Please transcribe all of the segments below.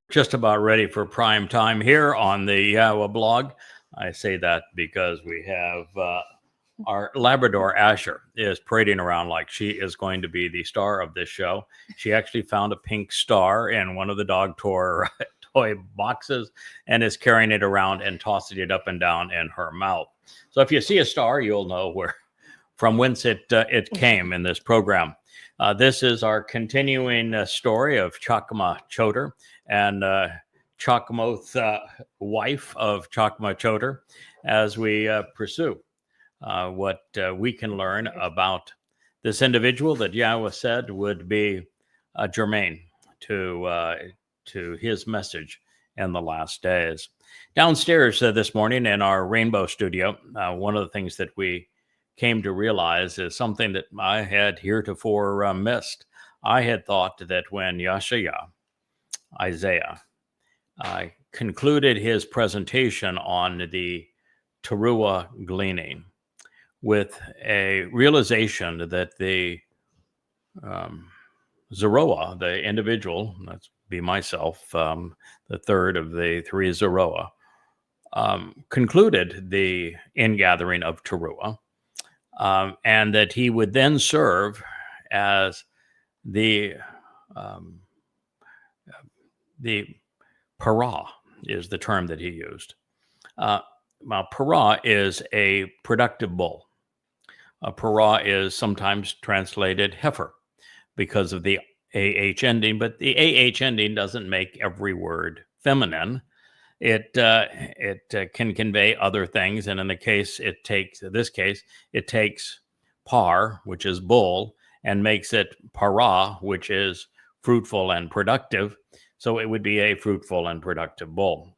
just about ready for prime time here on the Yahweh blog. I say that because we have our Labrador Asher is parading around like she is going to be the star of this show. She actually found a pink star in one of the dog toy boxes and is carrying it around and tossing it up and down in her mouth. So if you see a star, you'll know from whence it came in this program. This is our continuing story of Chakmah Choter and Chakmoth's wife of Chakmah Choter as we pursue what we can learn about this individual that Yahweh said would be germane to his message in the last days. Downstairs this morning in our Rainbow studio, one of the things that we came to realize is something that I had heretofore missed. I had thought that when Isaiah, concluded his presentation on the teruah gleaning with a realization that the Zeroah, the individual, that's be myself, the third of the three Zeroah, concluded the ingathering of teruah, and that he would then serve as the parah is the term that he used. Parah is a productive bull. A parah is sometimes translated heifer because of the AH ending, but the AH ending doesn't make every word feminine. It can convey other things, and in this case, it takes par, which is bull, and makes it parah, which is fruitful and productive. So it would be a fruitful and productive bull,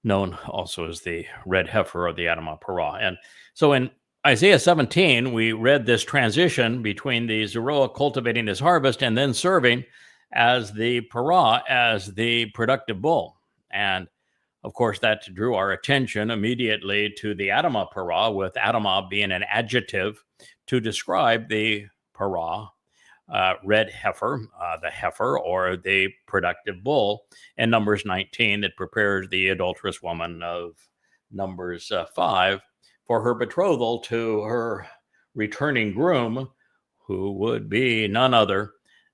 known also as the red heifer or the Adamah parah. And so in Isaiah 17, we read this transition between the Zeroah cultivating his harvest and then serving as the parah, as the productive bull. And of course, that drew our attention immediately to the Adamah parah, with Adamah being an adjective to describe the parah, red heifer, the heifer or the productive bull in Numbers 19 that prepares the adulterous woman of Numbers 5 for her betrothal to her returning groom, who would be none other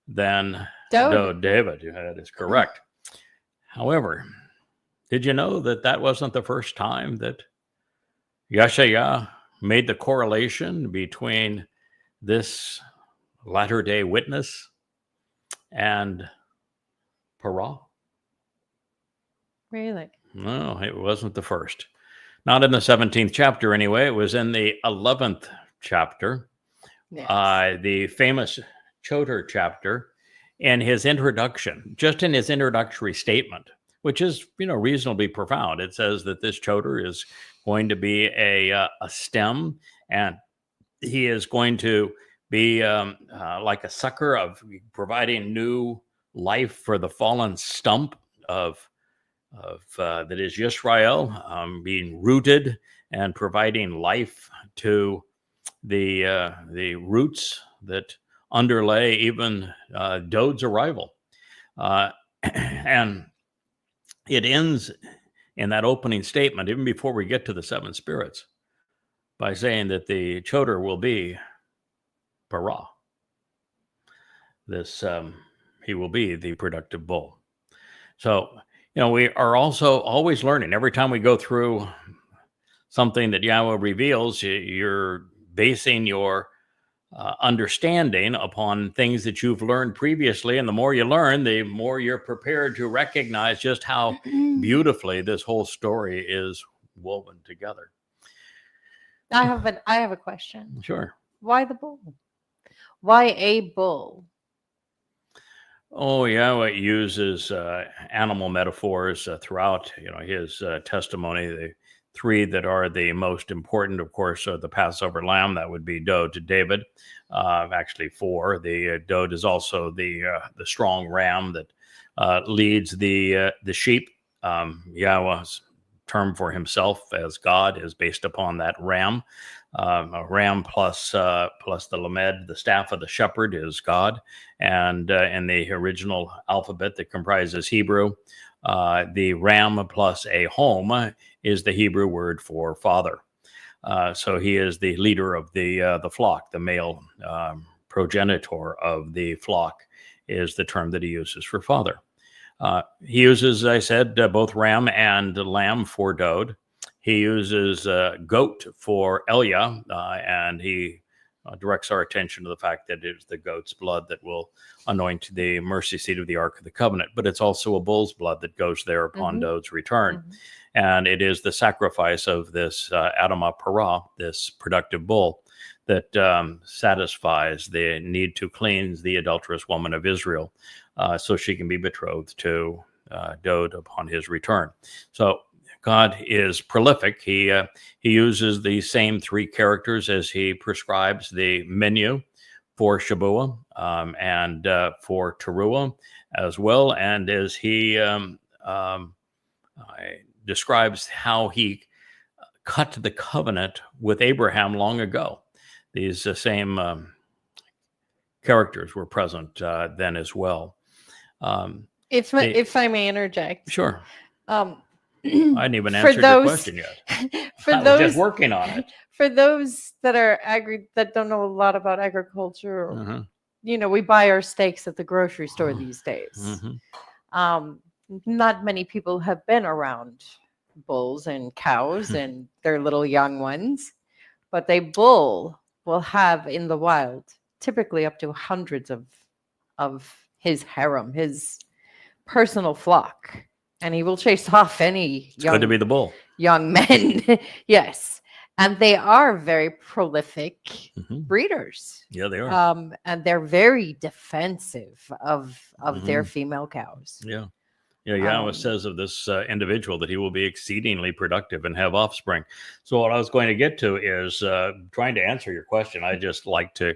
than David. That is correct. However, did you know that wasn't the first time that Yeshaya made the correlation between this latter-day witness and parah? Really? No, it wasn't the first. Not in the 17th chapter, anyway. It was in the 11th chapter, yes. The famous Choter chapter, in his introduction, just in his introductory statement, which is, reasonably profound. It says that this Choter is going to be a stem, and he is going to be like a sucker of providing new life for the fallen stump of that is Yisrael, being rooted and providing life to the roots that underlay even Dod's arrival. And it ends in that opening statement, even before we get to the seven spirits, by saying that the Choter will be parah. He will be the productive bull. So, we are also always learning. Every time we go through something that Yahweh reveals, you're basing your understanding upon things that you've learned previously. And the more you learn, the more you're prepared to recognize just how beautifully this whole story is woven together. I have a question. Sure. Why the bull? Why a bull? Oh, Yahweh uses animal metaphors throughout, his testimony. The three that are the most important, of course, are the Passover lamb. That would be Dod to David. Actually, four. The Dod is also the strong ram that leads the sheep. Yahweh's term for himself as God is based upon that ram. A ram plus the lamed, the staff of the shepherd, is God, and in the original alphabet that comprises Hebrew, the ram plus a home is the Hebrew word for father. So he is the leader of the flock, the male progenitor of the flock is the term that he uses for father. He uses, as I said, both ram and lamb for Dode. He uses goat for Elia, and he directs our attention to the fact that it is the goat's blood that will anoint the mercy seat of the Ark of the Covenant, but it's also a bull's blood that goes there upon Dode's return. And it is the sacrifice of this Adamah Parah, this productive bull, that satisfies the need to cleanse the adulterous woman of Israel so she can be betrothed to Dode upon his return. So God is prolific. He uses the same three characters as he prescribes the menu for Shabuah and for Teruah as well, and as he describes how he cut the covenant with Abraham long ago. These same characters were present then as well. If I may interject. Sure. I didn't even answer your question yet. I was just working on it. For those that are that don't know a lot about agriculture, or, we buy our steaks at the grocery store these days. Not many people have been around bulls and cows and their little young ones, but a bull will have in the wild typically up to hundreds of his harem, his personal flock, and he will chase off any good to be the bull. Young men. Yes, and they are very prolific breeders. Yeah, they are. And they're very defensive of their female cows. Yeah. Yahweh says of this individual that he will be exceedingly productive and have offspring. So what I was going to get to is trying to answer your question. I just like to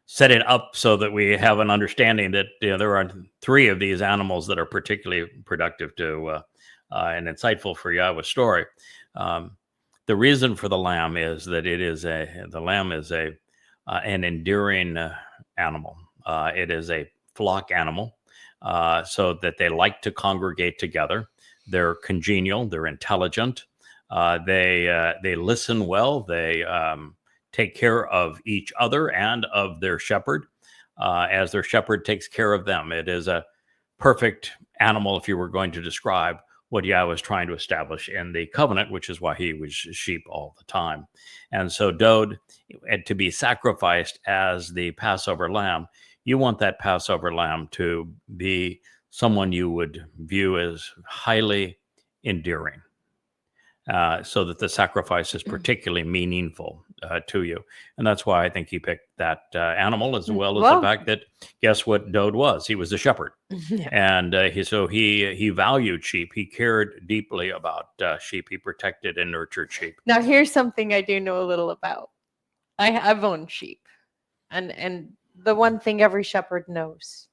set it up so that we have an understanding that there are three of these animals that are particularly productive to and insightful for Yahweh's story. The reason for the lamb is that the lamb is an endearing animal. It is a flock animal, so that they like to congregate together. They're congenial. They're intelligent. They listen well. They take care of each other and of their shepherd, as their shepherd takes care of them. It is a perfect animal if you were going to describe what Yahweh was trying to establish in the covenant, which is why he was sheep all the time. And so Dode, to be sacrificed as the Passover lamb, you want that Passover lamb to be someone you would view as highly endearing, so that the sacrifice is particularly meaningful to you. And that's why I think he picked that animal, as well as the fact that, guess what Dode was? He was a shepherd. And he valued sheep. He cared deeply about sheep. He protected and nurtured sheep. Now, here's something I do know a little about. I've owned sheep. And the one thing every shepherd knows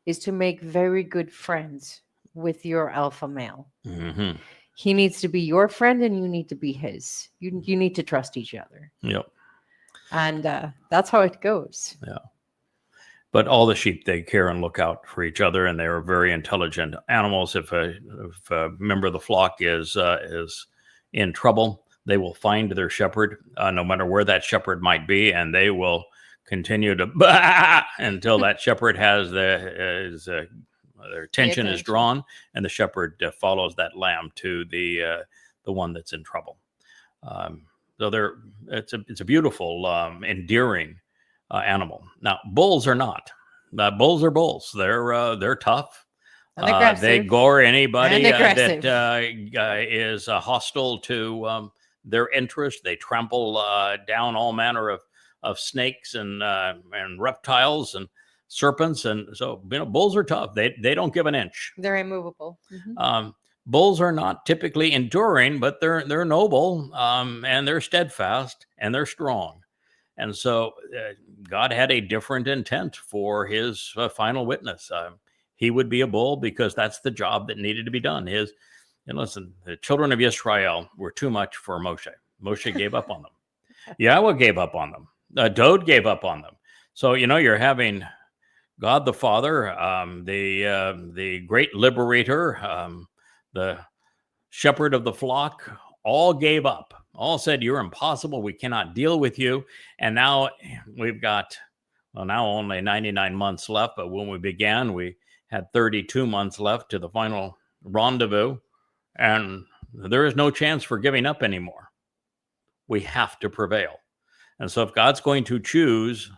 is to make very good friends with your alpha male. He needs to be your friend and you need to be his. You need to trust each other. Yep. And that's how it goes. Yeah. But all the sheep, they care and look out for each other, and they are very intelligent animals. If a member of the flock is in trouble, they will find their shepherd, no matter where that shepherd might be, and they will continue to bah until that shepherd has their attention is drawn, and the shepherd follows that lamb to the one that's in trouble. So it's a beautiful, endearing animal. Now, bulls are not. Bulls are bulls. They're tough. They gore anybody that is hostile to their interest. They trample down all manner of snakes and reptiles and serpents, and so bulls are tough. They don't give an inch. They're immovable. Bulls are not typically enduring, but they're noble, and they're steadfast, and they're strong. And so God had a different intent for his final witness. He would be a bull because that's the job that needed to be done. And listen, the children of Israel were too much for Moshe. Moshe gave up on them. Yahweh gave up on them. Dode gave up on them. So, you're having God the Father, the great liberator, the shepherd of the flock, all gave up. All said, you're impossible. We cannot deal with you. And now we've got, now only 99 months left. But when we began, we had 32 months left to the final rendezvous. And there is no chance for giving up anymore. We have to prevail. And so if God's going to choose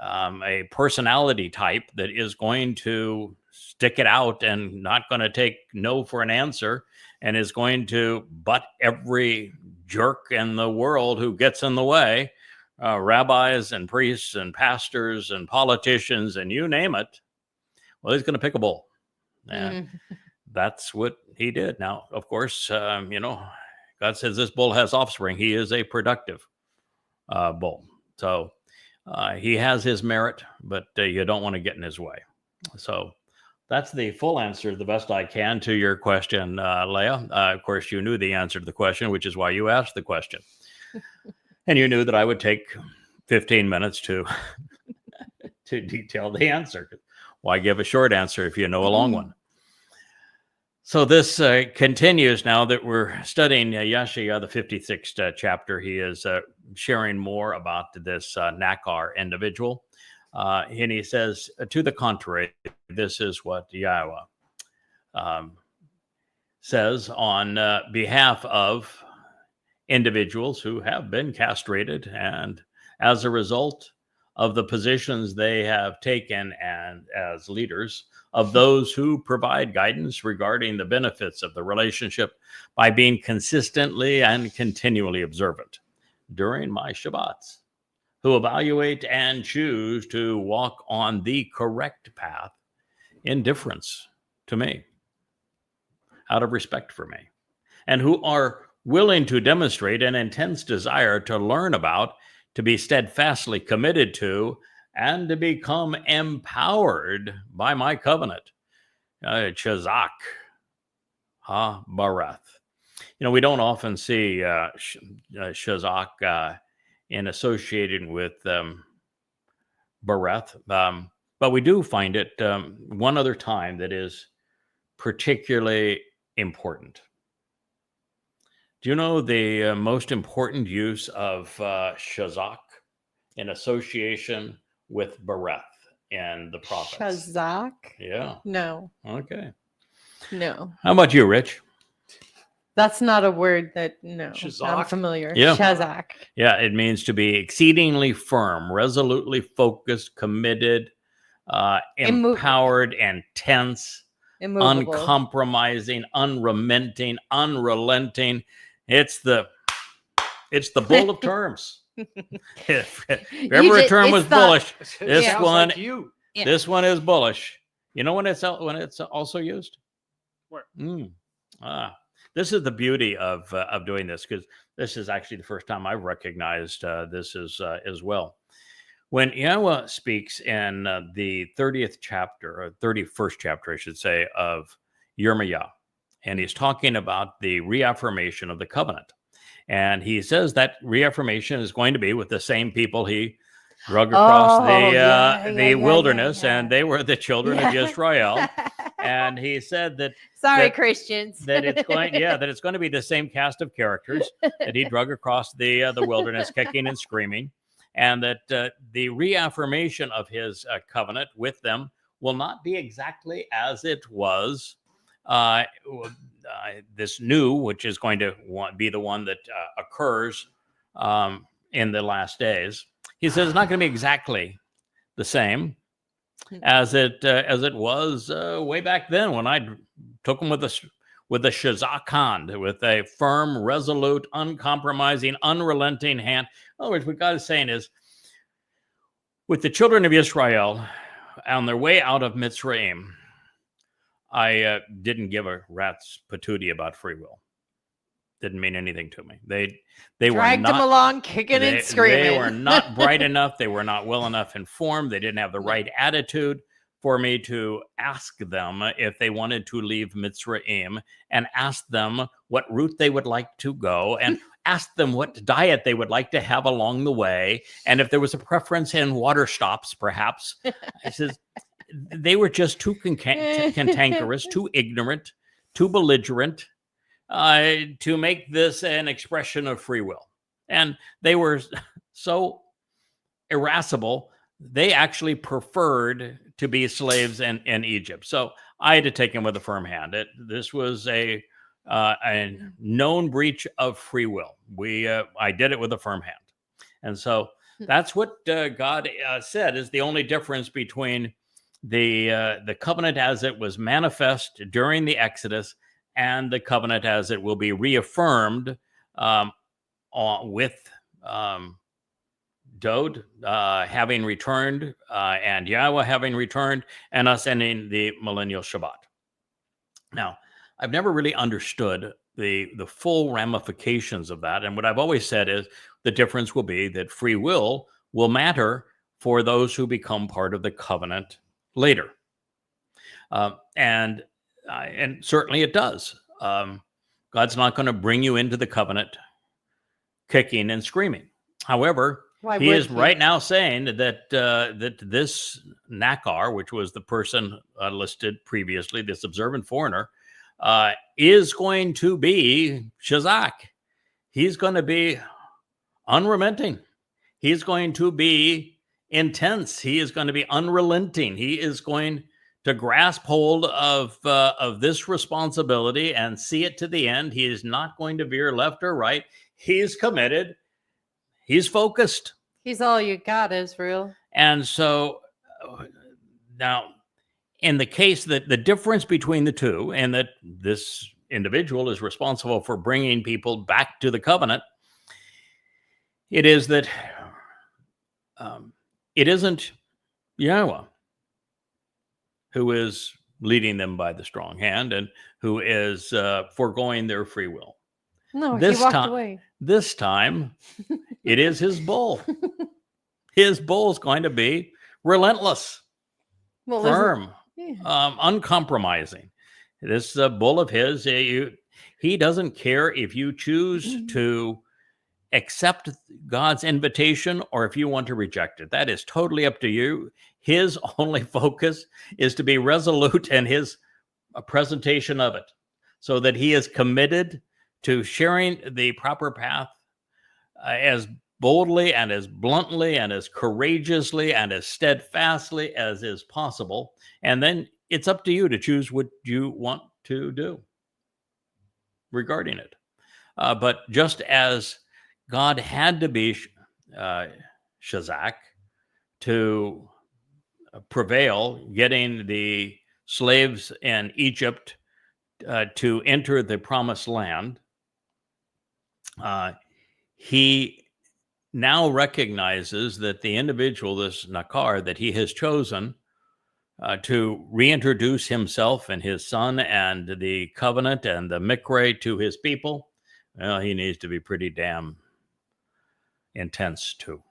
a personality type that is going to stick it out and not going to take no for an answer and is going to butt every jerk in the world who gets in the way, rabbis and priests and pastors and politicians and you name it, well, he's going to pick a bull. And that's what he did. Now, of course, God says this bull has offspring. He is a productive bull. So he has his merit, but you don't want to get in his way. So that's the full answer, the best I can, to your question, Leah. Of course, you knew the answer to the question, which is why you asked the question. And you knew that I would take 15 minutes to detail the answer. Why give a short answer if you know a long one? So this continues now that we're studying Yeshaya, the 56th chapter. He is sharing more about this Nakar individual. And he says, to the contrary, this is what Yahweh says on behalf of individuals who have been castrated and as a result of the positions they have taken and as leaders of those who provide guidance regarding the benefits of the relationship by being consistently and continually observant during my Shabbats, who evaluate and choose to walk on the correct path in deference to me, out of respect for me, and who are willing to demonstrate an intense desire to learn about, to be steadfastly committed to, and to become empowered by my covenant. Chazak ha-barath. We don't often see Shazak in associated with Bareth, but we do find it one other time that is particularly important. Do you know the most important use of Shazak in association with Bareth and the prophets? Shazak? Yeah. No. Okay. No. How about you, Rich? That's not a word that, no, Shazak? I'm familiar. Yeah. Shazak. Yeah, it means to be exceedingly firm, resolutely focused, committed, empowered, and tense, Immovable. uncompromising, unrelenting, unrelenting. It's the bull of terms. If ever a term was bullish, this one, like you. Yeah. this one is bullish. You know when it's also used? Where? This is the beauty of doing this, because this is actually the first time I've recognized this as well. When Yahweh speaks in the 30th chapter, or 31st chapter, I should say, of Yirmiyah, and he's talking about the reaffirmation of the covenant. And he says that reaffirmation is going to be with the same people he drug across the wilderness, and they were the children of Israel. And he said that Christians, that it's going to be the same cast of characters that he drug across the wilderness, kicking and screaming, and that the reaffirmation of his covenant with them will not be exactly as it was. This new, which is going to be the one that occurs in the last days. He says it's not going to be exactly the same as it was way back then when I took him with the Shazak, with a firm, resolute, uncompromising, unrelenting hand. In other words, what God is saying is, with the children of Israel on their way out of Mitzrayim, I didn't give a rat's patootie about free will. Didn't mean anything to me. They dragged were not, them along, kicking and screaming. They were not bright enough. They were not well enough informed. They didn't have the right attitude for me to ask them if they wanted to leave Mitzrayim, and ask them what route they would like to go, and ask them what diet they would like to have along the way, and if there was a preference in water stops, perhaps. I says they were just too cantankerous, too ignorant, too belligerent to make this an expression of free will. And they were so irascible, they actually preferred to be slaves in Egypt. So I had to take him with a firm hand. This was a known breach of free will. I did it with a firm hand. And so that's what God said is the only difference between the covenant as it was manifest during the Exodus and the covenant as it will be reaffirmed with Dode having returned and Yahweh having returned, and us ending the millennial Shabbat. Now, I've never really understood the full ramifications of that. And what I've always said is the difference will be that free will matter for those who become part of the covenant later. And certainly it does. God's not going to bring you into the covenant kicking and screaming. However, he is right now saying that this Nakar, which was the person listed previously, this observant foreigner, is going to be Shazak. He's going to be unrelenting. He's going to be intense. He is going to be unrelenting. He is going to grasp hold of this responsibility and see it to the end. He is not going to veer left or right. He's committed. He's focused. He's all you got, Israel. And so now, in the case that the difference between the two, and that this individual is responsible for bringing people back to the covenant, it is that it isn't Yahweh who is leading them by the strong hand and who is foregoing their free will. No, he walked away. This time, it is his bull. His bull is going to be relentless, firm, uncompromising. This bull of his, he doesn't care if you choose to accept God's invitation or if you want to reject it. That is totally up to you. His only focus is to be resolute in his presentation of it, so that he is committed to sharing the proper path as boldly and as bluntly and as courageously and as steadfastly as is possible. And then it's up to you to choose what you want to do regarding it. But just as God had to be Shazak to prevail, getting the slaves in Egypt to enter the promised land, he now recognizes that the individual, this Nakar, that he has chosen to reintroduce himself and his son and the covenant and the Mikre to his people, well, he needs to be pretty damn intense too.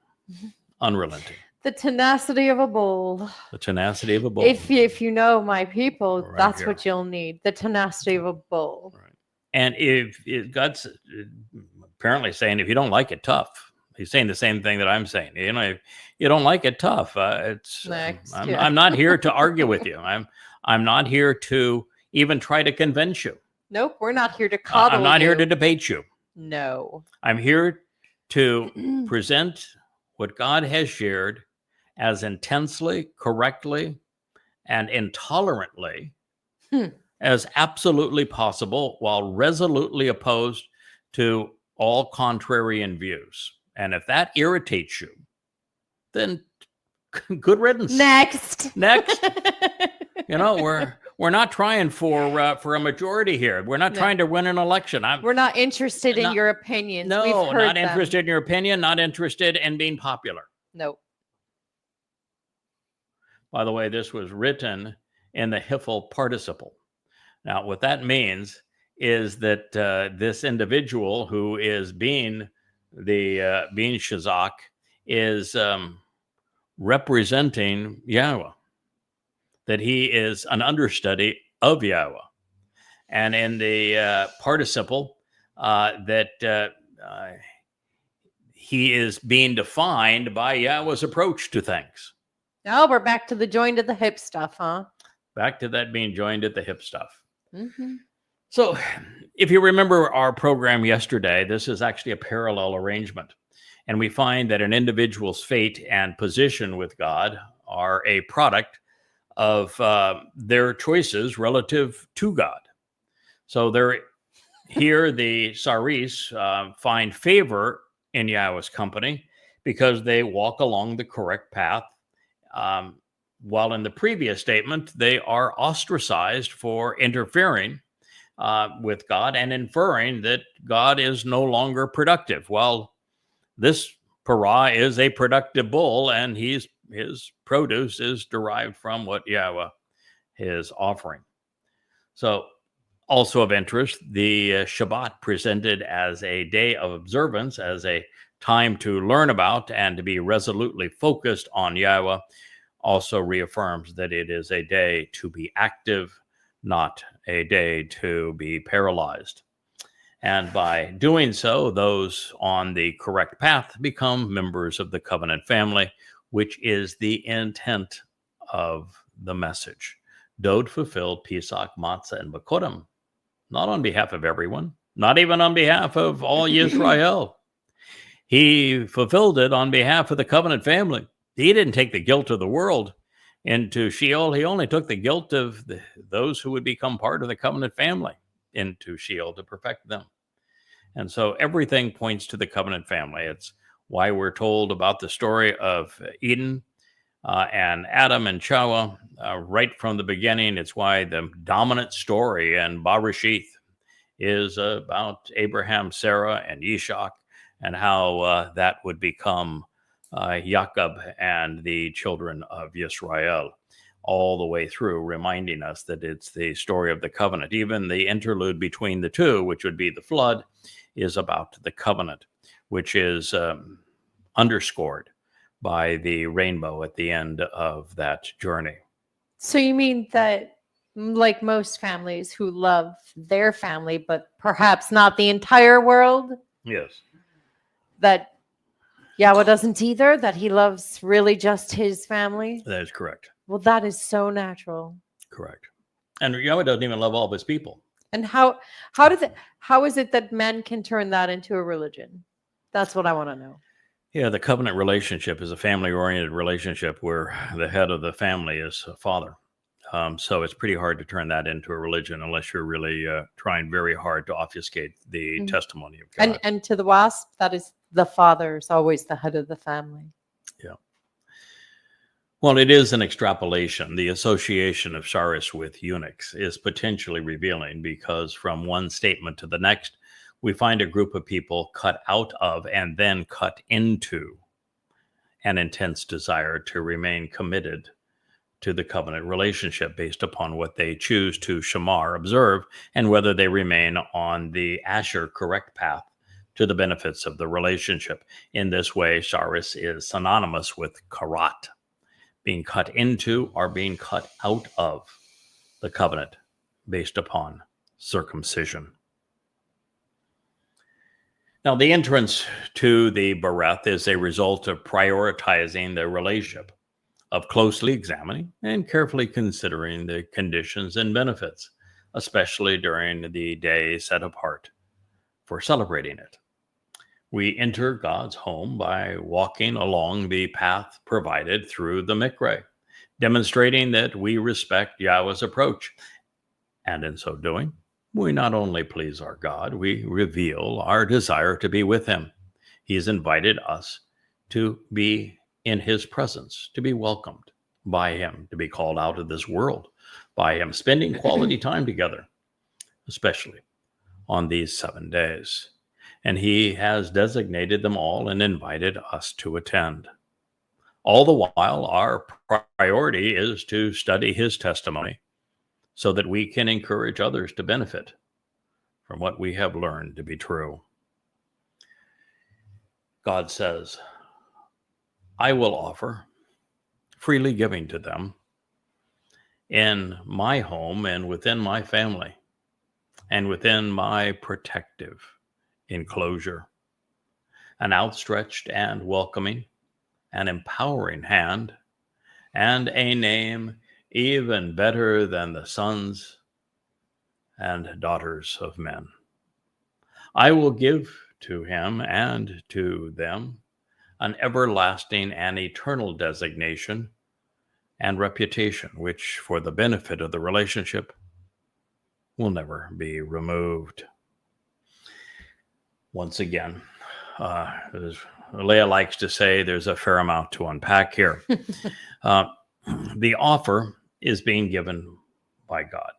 Unrelenting. The tenacity of a bull. The tenacity of a bull. If you know my people, Right that's here. what you'll need. The tenacity of a bull. Right. And if God's apparently saying, if you don't like it, tough. He's saying the same thing that I'm saying. You know, if you don't like it, tough. I'm not here to argue with you. I'm not here to even try to convince you. Nope, we're not here to coddle I'm not you. here to debate you. No. I'm here to present what God has shared as intensely, correctly, and intolerantly as absolutely possible, while resolutely opposed to all contrarian views. And if that irritates you, then good riddance. Next. You know, we're not trying for a majority here. We're not trying to win an election. We're not interested in your opinions. No, We've heard not interested in your opinion. Not interested in being popular. Nope. By the way, this was written in the Hiffel participle. Now, what that means is that this individual who is being Shazak is representing Yahweh. that he is an understudy of Yahweh. And in the participle, that he is being defined by Yahweh's approach to things. Oh, we're back to the joined at the hip stuff, huh? Back to that being joined at the hip stuff. Mm-hmm. So if you remember our program yesterday, this is actually a parallel arrangement. And we find that an individual's fate and position with God are a product of their choices relative to God. So here the Saris find favor in Yahweh's company because they walk along the correct path, while in the previous statement, they are ostracized for interfering with God and inferring that God is no longer productive. Well, this para is a productive bull, and his produce is derived from what Yahweh is offering. So, also of interest, the Shabbat presented as a day of observance, as a time to learn about and to be resolutely focused on Yahweh, also reaffirms that it is a day to be active, not a day to be paralyzed. And by doing so, those on the correct path become members of the covenant family, which is the intent of the message. Dode fulfilled Pesach, Matzah, and Bakodim, not on behalf of everyone, not even on behalf of all Yisrael. He fulfilled it on behalf of the covenant family. He didn't take the guilt of the world into Sheol. He only took the guilt of those who would become part of the covenant family into Sheol to perfect them. And so everything points to the covenant family. It's why we're told about the story of Eden and Adam and Chawah right from the beginning. It's why the dominant story in Bereshith is about Abraham, Sarah, and Yishak, and how that would become Jacob and the children of Yisrael, all the way through, reminding us that it's the story of the covenant. Even the interlude between the two, which would be the flood, is about the covenant, which is underscored by the rainbow at the end of that journey. So you mean that, like most families who love their family, but perhaps not the entire world? Yes. That Yahweh doesn't either, that he loves really just his family? That is correct. Well, that is so natural. Correct. And Yahweh doesn't even love all of his people. And how is it that men can turn that into a religion? That's what I want to know. Yeah, the covenant relationship is a family-oriented relationship where the head of the family is a father. So it's pretty hard to turn that into a religion unless you're really trying very hard to obfuscate the testimony of God. And to the WASP, that is the father is always the head of the family. Yeah. Well, it is an extrapolation. The association of Saris with eunuchs is potentially revealing because from one statement to the next, we find a group of people cut out of and then cut into an intense desire to remain committed to the covenant relationship based upon what they choose to shamar, observe, and whether they remain on the Asher correct path to the benefits of the relationship. In this way, Saris is synonymous with karat, being cut into or being cut out of the covenant based upon circumcision. Now, the entrance to the Bereth is a result of prioritizing the relationship, of closely examining and carefully considering the conditions and benefits, especially during the day set apart for celebrating it. We enter God's home by walking along the path provided through the Mikre, demonstrating that we respect Yahweh's approach. And in so doing, we not only please our God, we reveal our desire to be with him. He has invited us to be in his presence, to be welcomed by him, to be called out of this world by him, spending quality time together, especially on these 7 days. And he has designated them all and invited us to attend. All the while, our priority is to study his testimony so that we can encourage others to benefit from what we have learned to be true. God says, I will offer, freely giving to them, in my home and within my family and within my protective enclosure. An outstretched and welcoming and empowering hand, and a name even better than the sons and daughters of men. I will give to him and to them an everlasting and eternal designation and reputation, which, for the benefit of the relationship, will never be removed. Once again, as Leah likes to say, there's a fair amount to unpack here. The offer is being given by God.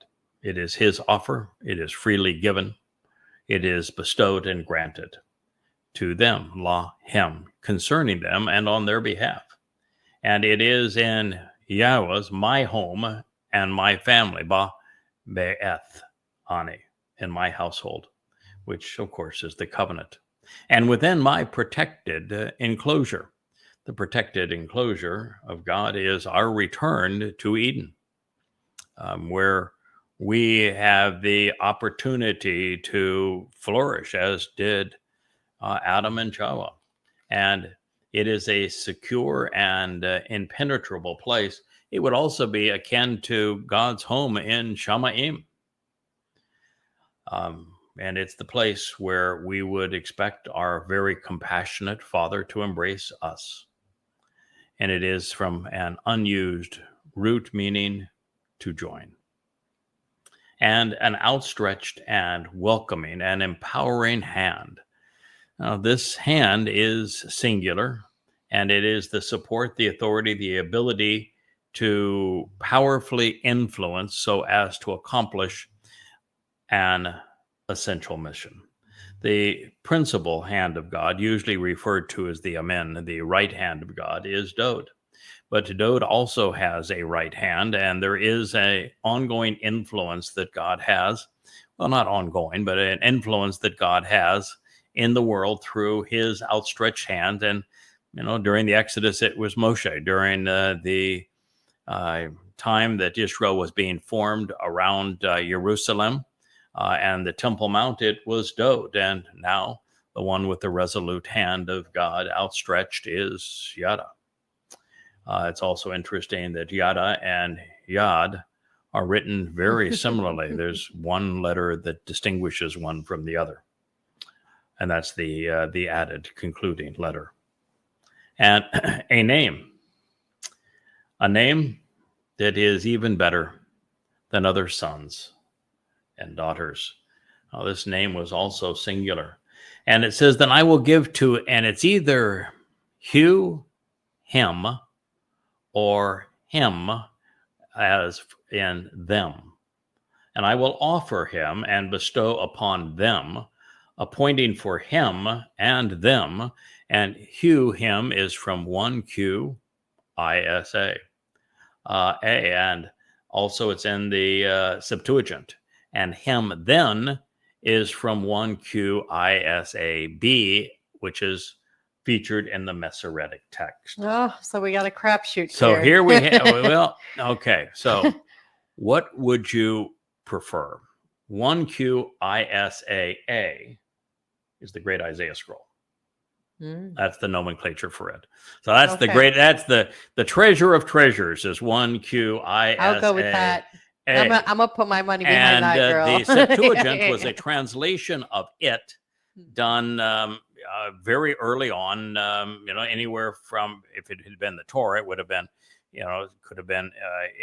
It is his offer. It is freely given. It is bestowed and granted to them, la, him, concerning them and on their behalf. And it is in Yahweh's, my home and my family, ba, be'eth, ani, in my household, which of course is the covenant. And within my protected enclosure. The protected enclosure of God is our return to Eden, where we have the opportunity to flourish, as did Adam and Java. And it is a secure and impenetrable place. It would also be akin to God's home in Shamaim. And it's the place where we would expect our very compassionate Father to embrace us. And it is from an unused root meaning to join. And an outstretched and welcoming and empowering hand. Now, this hand is singular, and it is the support, the authority, the ability to powerfully influence so as to accomplish an essential mission. The principal hand of God, usually referred to as the Amen, the right hand of God, is Dode. But Dode also has a right hand, and there is an ongoing influence that God has. Well, not ongoing, but an influence that God has in the world through his outstretched hand. And, during the Exodus, it was Moshe. During the time that Israel was being formed around Jerusalem, and the Temple Mount, it was Dode. And now the one with the resolute hand of God outstretched is Yada. It's also interesting that Yada and Yad are written very similarly. There's one letter that distinguishes one from the other. And that's the added concluding letter. And a name that is even better than other sons and daughters. Now, this name was also singular. And it says, then I will give to, and it's either Hugh, him, or him, as in them. And I will offer him and bestow upon them, appointing for him and them. And Hugh, him, is from one Q, ISA. And also it's in the Septuagint. And him then is from one QISAB, which is featured in the Masoretic text. Oh, so we got a crapshoot. So here we have, well, okay. So what would you prefer? One QISAA is the Great Isaiah Scroll. That's the nomenclature for it. So that's the treasure of treasures is one QISAA. I'll go with that. I'm gonna put my money behind that, girl. The Septuagint was a translation of it done very early on. Anywhere from, if it had been the Torah, it would have been, it could have been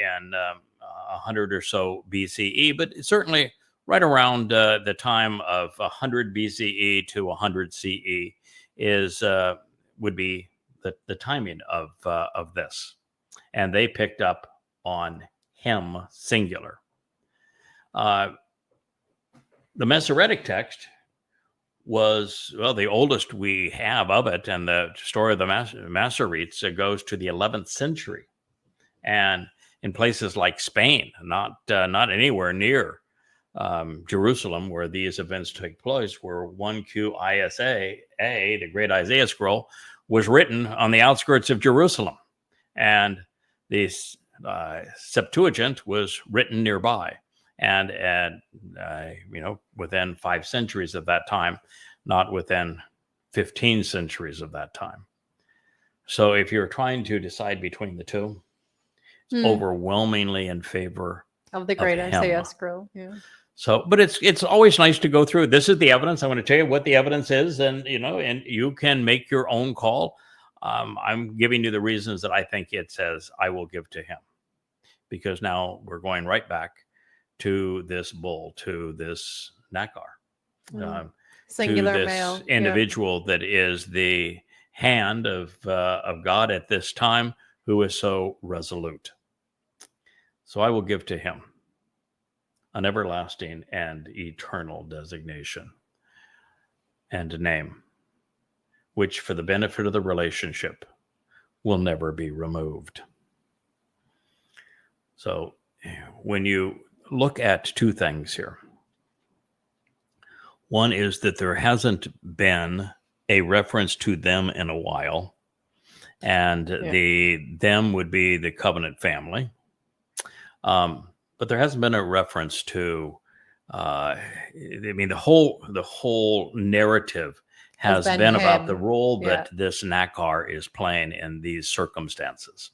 in 100 or so BCE, but certainly right around the time of 100 BCE to 100 CE would be the timing of this, and they picked up on him singular. The Masoretic text was, the oldest we have of it, and the story of the Masoretes goes to the 11th century, and in places like Spain, not anywhere near Jerusalem where these events take place, where 1QISA, the Great Isaiah Scroll, was written on the outskirts of Jerusalem, and these Septuagint was written nearby, and within 5 centuries of that time, not within 15 centuries of that time. So if you're trying to decide between the two, it's overwhelmingly in favor of the great Isaiah scroll. Yeah. So, but it's always nice to go through. This is the evidence. I want to tell you what the evidence is, and you can make your own call. I'm giving you the reasons that I think it says I will give to him, because now we're going right back to this bull, to this Nakar, singular to this male individual that is the hand of God at this time, who is so resolute. So I will give to him an everlasting and eternal designation and name, which for the benefit of the relationship will never be removed. So when you look at two things here, one is that there hasn't been a reference to them in a while, and them would be the covenant family. But there hasn't been a reference to, the whole narrative has been about the role that this Nakar is playing in these circumstances.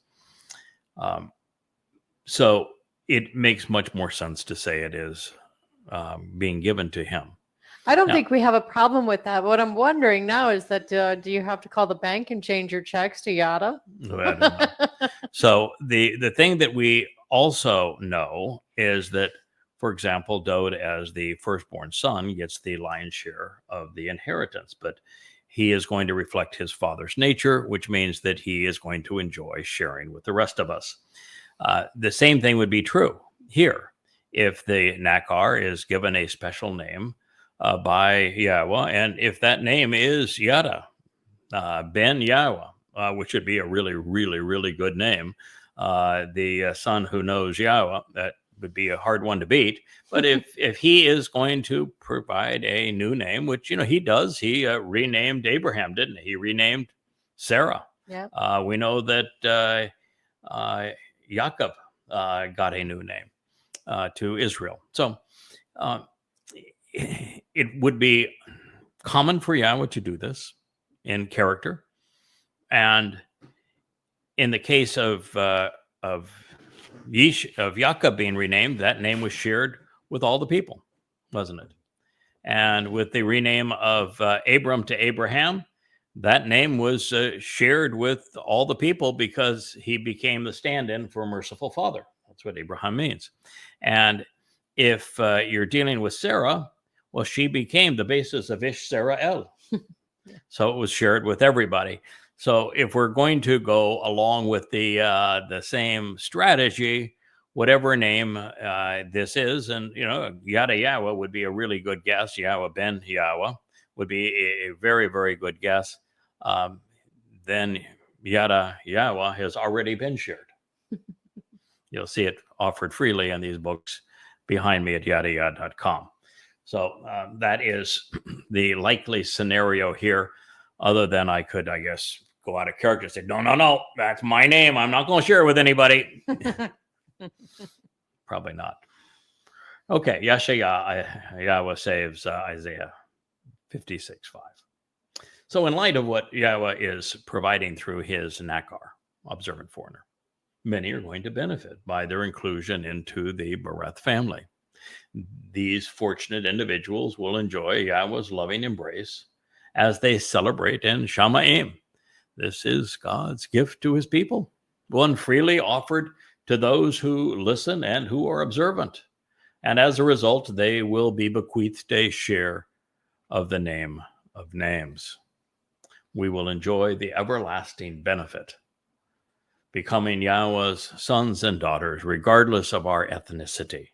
So it makes much more sense to say it is being given to him. I don't think we have a problem with that. What I'm wondering now is that do you have to call the bank and change your checks to Yada? I don't know. So the thing that we also know is that, for example, Dode, as the firstborn son, gets the lion's share of the inheritance, but he is going to reflect his father's nature, which means that he is going to enjoy sharing with the rest of us. The same thing would be true here. If the Nakar is given a special name by Yahweh, and if that name is Yada, Ben Yahweh, which would be a really, really, really good name, the son who knows Yahweh, that would be a hard one to beat. But if he is going to provide a new name, which he does, he renamed Abraham, didn't he? He renamed Sarah. Yeah. We know that Jacob got a new name to Israel. So it would be common for Yahweh to do this in character, and in the case of Jacob being renamed, that name was shared with all the people, wasn't it? And with the rename of Abram to Abraham, that name was shared with all the people because he became the stand-in for a merciful father. That's what Abraham means. And if you're dealing with Sarah, well, she became the basis of Ish Sarah El. So it was shared with everybody. So if we're going to go along with the same strategy, whatever name this is, and Yada Yahweh would be a really good guess. Yahweh Ben Yahweh would be a very, very good guess. Then Yada Yahweh has already been shared. You'll see it offered freely in these books behind me at yadayad.com. So that is the likely scenario here, other than I could, I guess, go out of character and say, no, that's my name. I'm not going to share it with anybody. Probably not. Okay, Yahweh saves Isaiah 56:5. So in light of what Yahweh is providing through his Nakar, observant foreigner, many are going to benefit by their inclusion into the Bereth family. These fortunate individuals will enjoy Yahweh's loving embrace as they celebrate in Shamayim. This is God's gift to his people, one freely offered to those who listen and who are observant. And as a result, they will be bequeathed a share of the name of names. We will enjoy the everlasting benefit, becoming Yahweh's sons and daughters, regardless of our ethnicity,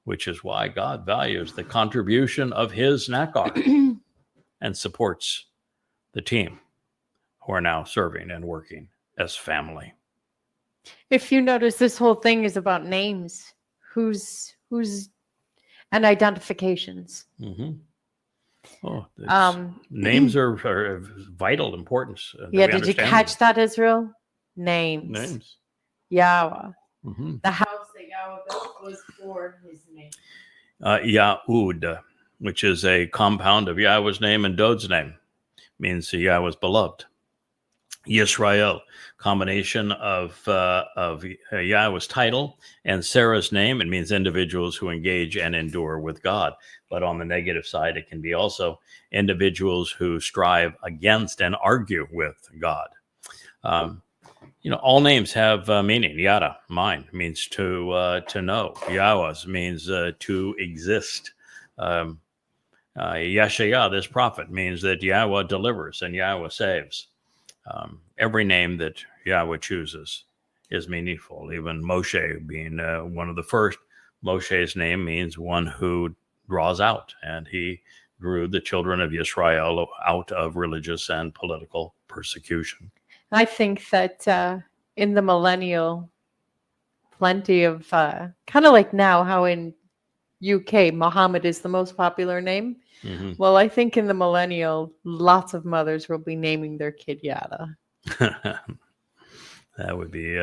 which is why God values the contribution of his Nakar and supports the team who are now serving and working as family. If you notice, this whole thing is about names, who's and identifications. Mm-hmm. Names are of vital importance. Did you catch that, Israel? Names. Names. Yahweh. Mm-hmm. The house that Yahweh built was for his name. Yahud, which is a compound of Yahweh's name and Dod's name, means Yahweh's beloved. Yisrael, combination of Yahweh's title and Sarah's name. It means individuals who engage and endure with God. But on the negative side, it can be also individuals who strive against and argue with God. All names have meaning. Yada, mine, means to know. Yahweh's means to exist. Yeshaya, this prophet, means that Yahweh delivers and Yahweh saves. Every name that Yahweh chooses is meaningful. Even Moshe being one of the first, Moshe's name means one who draws out, and he drew the children of Israel out of religious and political persecution. I think that in the millennial, plenty of kind of like now, how in UK, Muhammad is the most popular name. Mm-hmm. Well, I think in the millennial, lots of mothers will be naming their kid Yada. That would be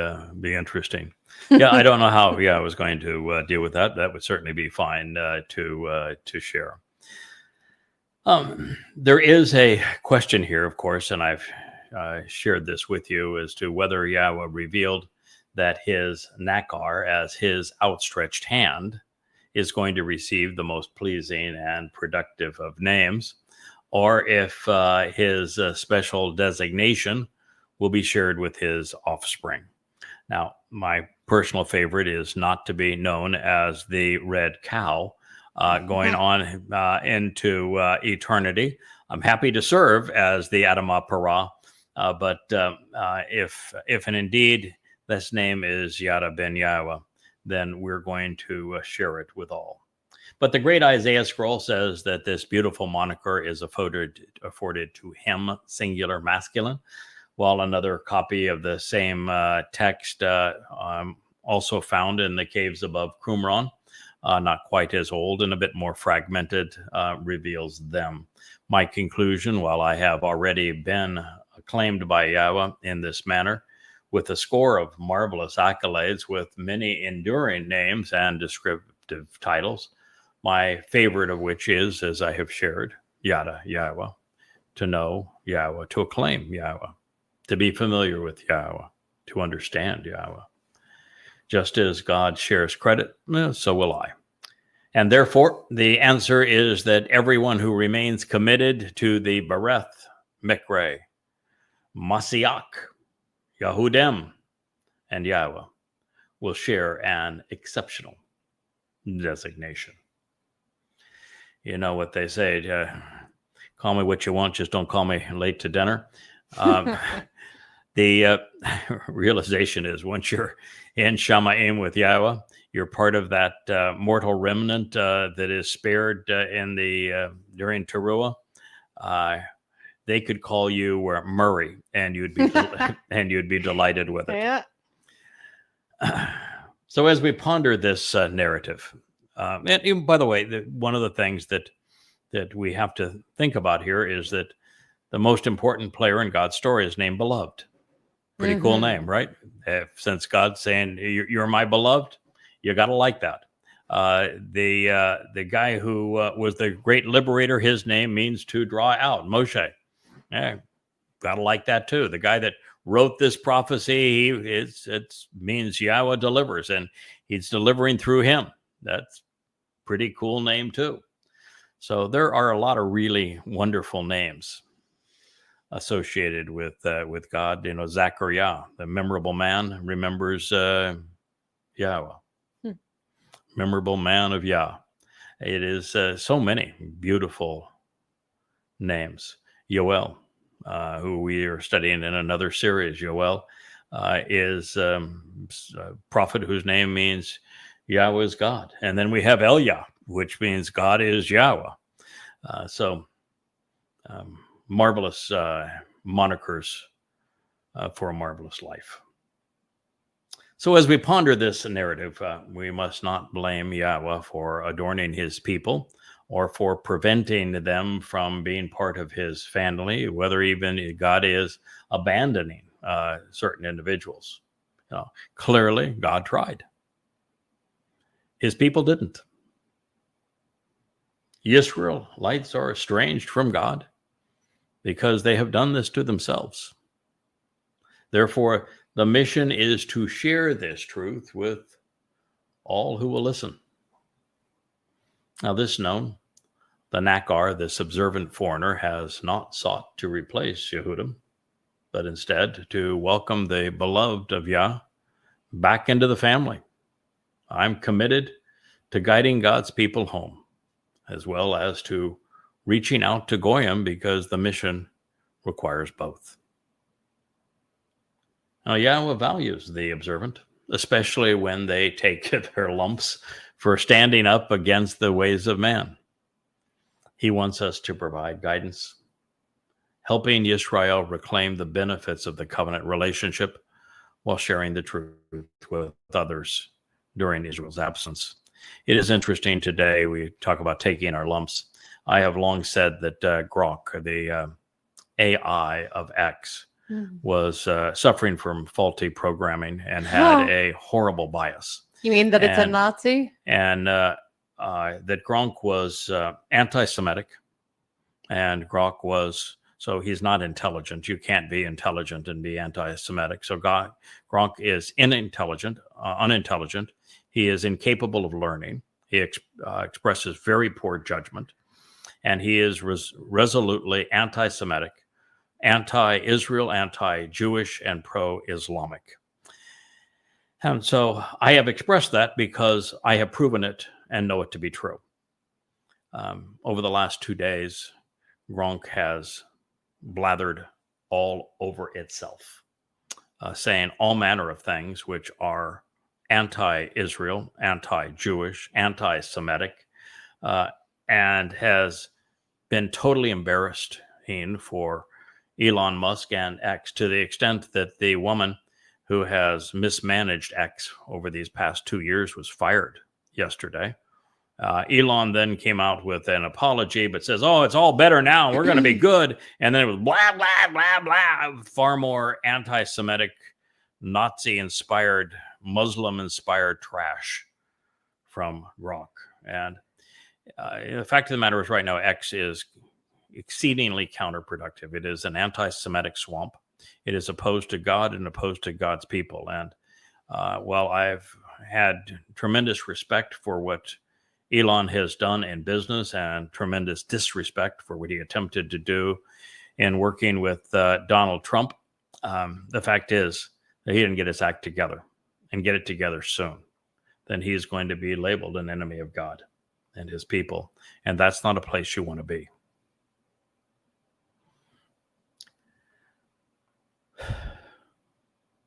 interesting. Yeah, I don't know how I was going to deal with that. That would certainly be fine to share. There is a question here, of course, and I've shared this with you as to whether Yahweh revealed that his Nakar, as his outstretched hand, is going to receive the most pleasing and productive of names, or if his special designation will be shared with his offspring. Now, my personal favorite is not to be known as the red cow going on into eternity. I'm happy to serve as the Adamah Parah, but if and indeed this name is Yada ben Yahweh, then we're going to share it with all. But the great Isaiah scroll says that this beautiful moniker is afforded to him, singular masculine, while another copy of the same text also found in the caves above Qumran, not quite as old and a bit more fragmented, reveals them. My conclusion, while I have already been acclaimed by Yahweh in this manner, with a score of marvelous accolades, with many enduring names and descriptive titles, my favorite of which is, as I have shared, Yada, Yahweh, to know Yahweh, to acclaim Yahweh, to be familiar with Yahweh, to understand Yahweh. Just as God shares credit, so will I. And therefore, the answer is that everyone who remains committed to the Bereth, Mikre, Masiach, Yahudem, and Yahweh will share an exceptional designation. You know what they say, call me what you want, just don't call me late to dinner. The realization is once you're in Shamayim with Yahweh, you're part of that mortal remnant that is spared during Teruah. They could call you Murray, and you'd be delighted with it. Yeah. So as we ponder this narrative, and even, by the way, one of the things that we have to think about here is that the most important player in God's story is named Beloved. Pretty cool name, right? Since God's saying you're my beloved, you got to like that. The guy who was the great liberator, his name means to draw out, Moshe. Yeah, gotta like that too. The guy that wrote this prophecy, it means Yahweh delivers, and he's delivering through him. That's pretty cool name too. So there are a lot of really wonderful names associated with God. You know, Zachariah, the memorable man, remembers Yahweh. Memorable man of Yah. It is so many beautiful names. Yoel, who we are studying in another series. Yoel is a prophet whose name means Yahweh is God. And then we have Elia, which means God is Yahweh. Marvelous monikers for a marvelous life. So as we ponder this narrative, we must not blame Yahweh for adorning his people or for preventing them from being part of his family, whether even God is abandoning certain individuals. Clearly, God tried. His people didn't. Israelites are estranged from God because they have done this to themselves. Therefore, the mission is to share this truth with all who will listen. Now, this known, the Nakar, this observant foreigner, has not sought to replace Yehudim, but instead to welcome the beloved of Yah back into the family. I'm committed to guiding God's people home, as well as to reaching out to Goyim, because the mission requires both. Now, Yahweh values the observant, especially when they take their lumps for standing up against the ways of man. He wants us to provide guidance, helping Israel reclaim the benefits of the covenant relationship while sharing the truth with others during Israel's absence. It is interesting today, we talk about taking our lumps. I have long said that Grok, the AI of X, was suffering from faulty programming and had a horrible bias. You mean that it's a Nazi? And that Gronk was anti-Semitic, and Grok was, so he's not intelligent. You can't be intelligent and be anti-Semitic. So Gronk is unintelligent. He is incapable of learning. He expresses very poor judgment, and he is resolutely anti-Semitic, anti-Israel, anti-Jewish, and pro-Islamic. And so I have expressed that because I have proven it and know it to be true. Over the last 2 days, Gronk has blathered all over itself, saying all manner of things which are anti-Israel, anti-Jewish, anti-Semitic, and has been totally embarrassing for Elon Musk and X, to the extent that the woman who has mismanaged X over these past 2 years was fired yesterday. Elon then came out with an apology, but says, oh, it's all better now. We're going to be good. And then it was blah, blah, blah, blah. Far more anti-Semitic, Nazi-inspired, Muslim-inspired trash from Gronk. And the fact of the matter is, right now, X is exceedingly counterproductive. It is an anti-Semitic swamp. It is opposed to God and opposed to God's people. And while I've had tremendous respect for what Elon has done in business and tremendous disrespect for what he attempted to do in working with Donald Trump, the fact is that he didn't get his act together and get it together soon. Then he is going to be labeled an enemy of God and his people. And that's not a place you want to be.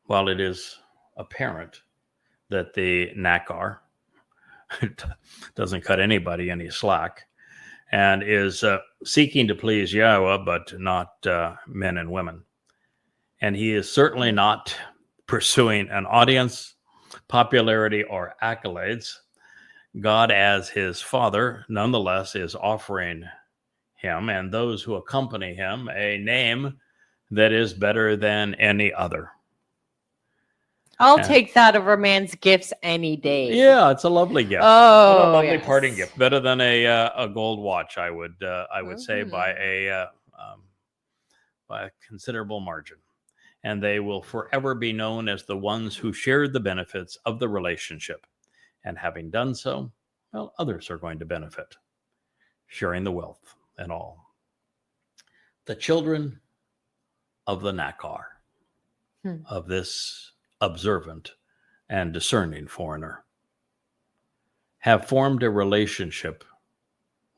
While it is apparent that the Nakar doesn't cut anybody any slack and is seeking to please Yahweh, but not men and women. And he is certainly not pursuing an audience, popularity, or accolades. God, as his father, nonetheless is offering him and those who accompany him a name that is better than any other. I'll take that over man's gifts any day. Yeah, it's a lovely gift. Oh, a lovely parting gift. Better than a gold watch, I would say, by a considerable margin. And they will forever be known as the ones who shared the benefits of the relationship. And having done so, well, others are going to benefit, sharing the wealth and all. The children of the Nakar, of this observant and discerning foreigner, have formed a relationship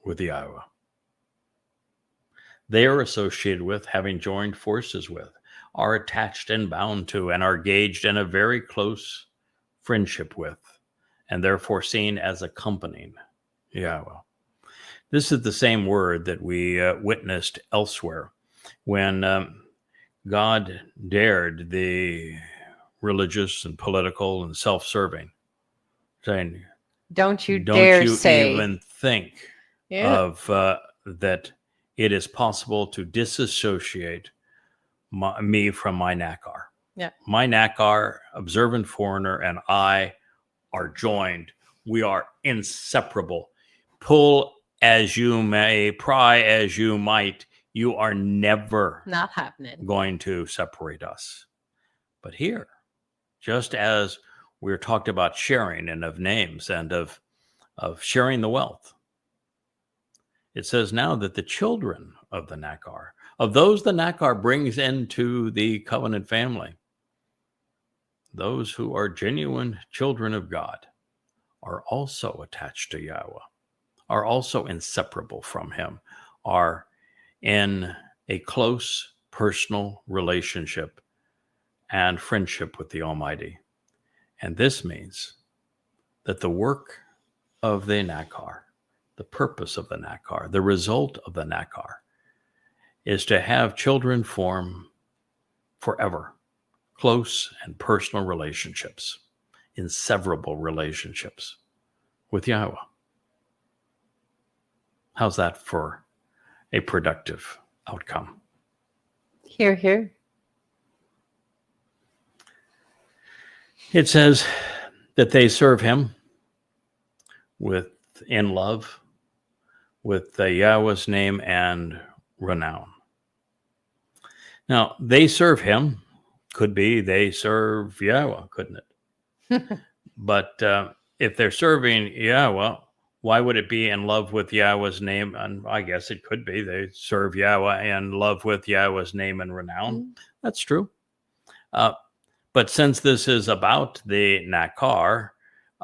with Yahweh. They are associated with, having joined forces with, are attached and bound to, and are engaged in a very close friendship with, and therefore seen as accompanying Yahweh. This is the same word that we witnessed elsewhere when God dared the religious and political and self-serving, saying, don't you dare say, even think of that it is possible to disassociate me from my Nakar. Yeah. My Nakar, observant foreigner, and I are joined. We are inseparable. Pull as you may, pry as you might, you are never Not happening. going to separate us. But here, just as we're talked about sharing and of names and of sharing the wealth, it says now that the children of the Nakar, of those the Nakar brings into the covenant family, those who are genuine children of God are also attached to Yahweh, are also inseparable from him, are in a close personal relationship and friendship with the Almighty. And this means that the work of the Nakar, the purpose of the Nakar, the result of the Nakar, is to have children form forever close and personal relationships, inseverable relationships with Yahweh. How's that for a productive outcome? Hear, hear. It says that they serve him in love, with Yahweh's name and renown. Now, they serve him. Could be they serve Yahweh, couldn't it? But if they're serving Yahweh, why would it be in love with Yahweh's name? And I guess it could be they serve Yahweh in love with Yahweh's name and renown. Mm-hmm. That's true. But since this is about the Nakar,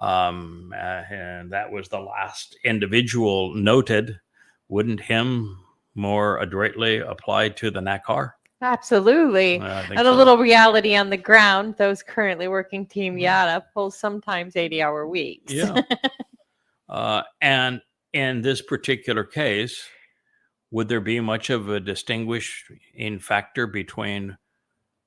and that was the last individual noted, wouldn't him more adroitly apply to the Nakar? Absolutely. And a little reality on the ground, those currently working Team Yada pulls sometimes 80-hour weeks. Yeah. And in this particular case, would there be much of a distinguishing factor between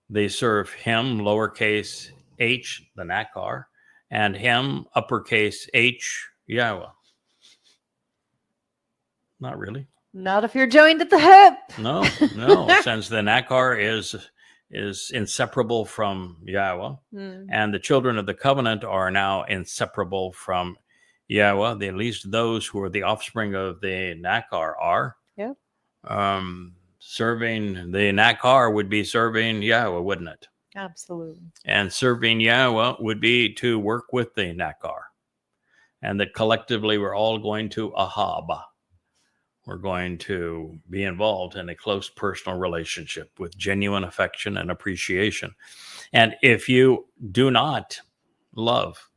they serve him, lowercase h, the Nakar, and him, uppercase H, Yahweh? Not really. Not if you're joined at the hip. No. Since the Nakar is inseparable from Yahweh, and the children of the covenant are now inseparable from Yahweh. At least those who are the offspring of the Nakar are. Yeah. Serving the Nakar would be serving Yahweh, wouldn't it? Absolutely. And serving Yahweh would be to work with the Nakar, and that collectively we're all going to Ahab. We're going to be involved in a close personal relationship with genuine affection and appreciation. And if you do not love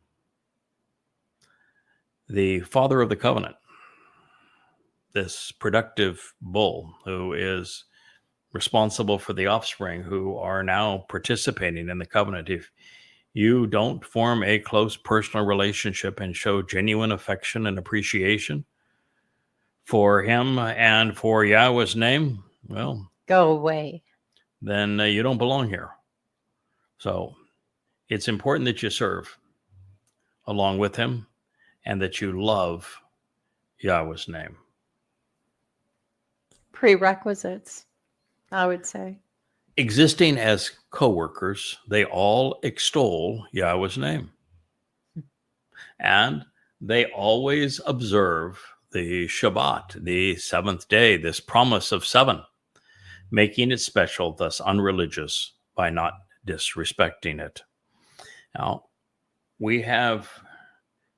the father of the covenant, this productive bull who is responsible for the offspring who are now participating in the covenant, if you don't form a close personal relationship and show genuine affection and appreciation for him and for Yahweh's name, well, go away. Then you don't belong here. So it's important that you serve along with him and that you love Yahweh's name. Prerequisites, I would say. Existing as co-workers, they all extol Yahweh's name. And they always observe the Shabbat, the seventh day, this promise of 7, making it special, thus unreligious, by not disrespecting it. Now, we have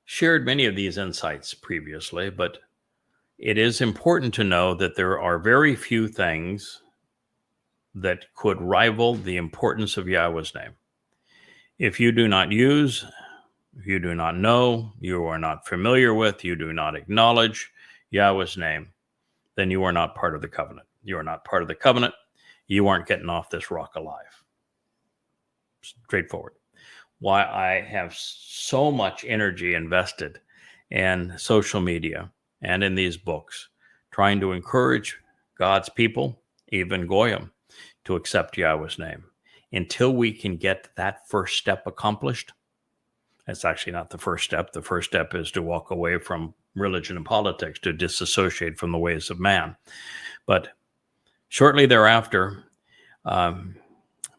shared many of these insights previously, but it is important to know that there are very few things that could rival the importance of Yahweh's name. If you do not use, if you do not know, you are not familiar with, you do not acknowledge Yahweh's name, then you are not part of the covenant. You are not part of the covenant. You aren't getting off this rock alive. Straightforward. Why I have so much energy invested in social media and in these books, trying to encourage God's people, even Goyim, to accept Yahweh's name. Until we can get that first step accomplished, that's actually not the first step. The first step is to walk away from religion and politics, to disassociate from the ways of man. But shortly thereafter,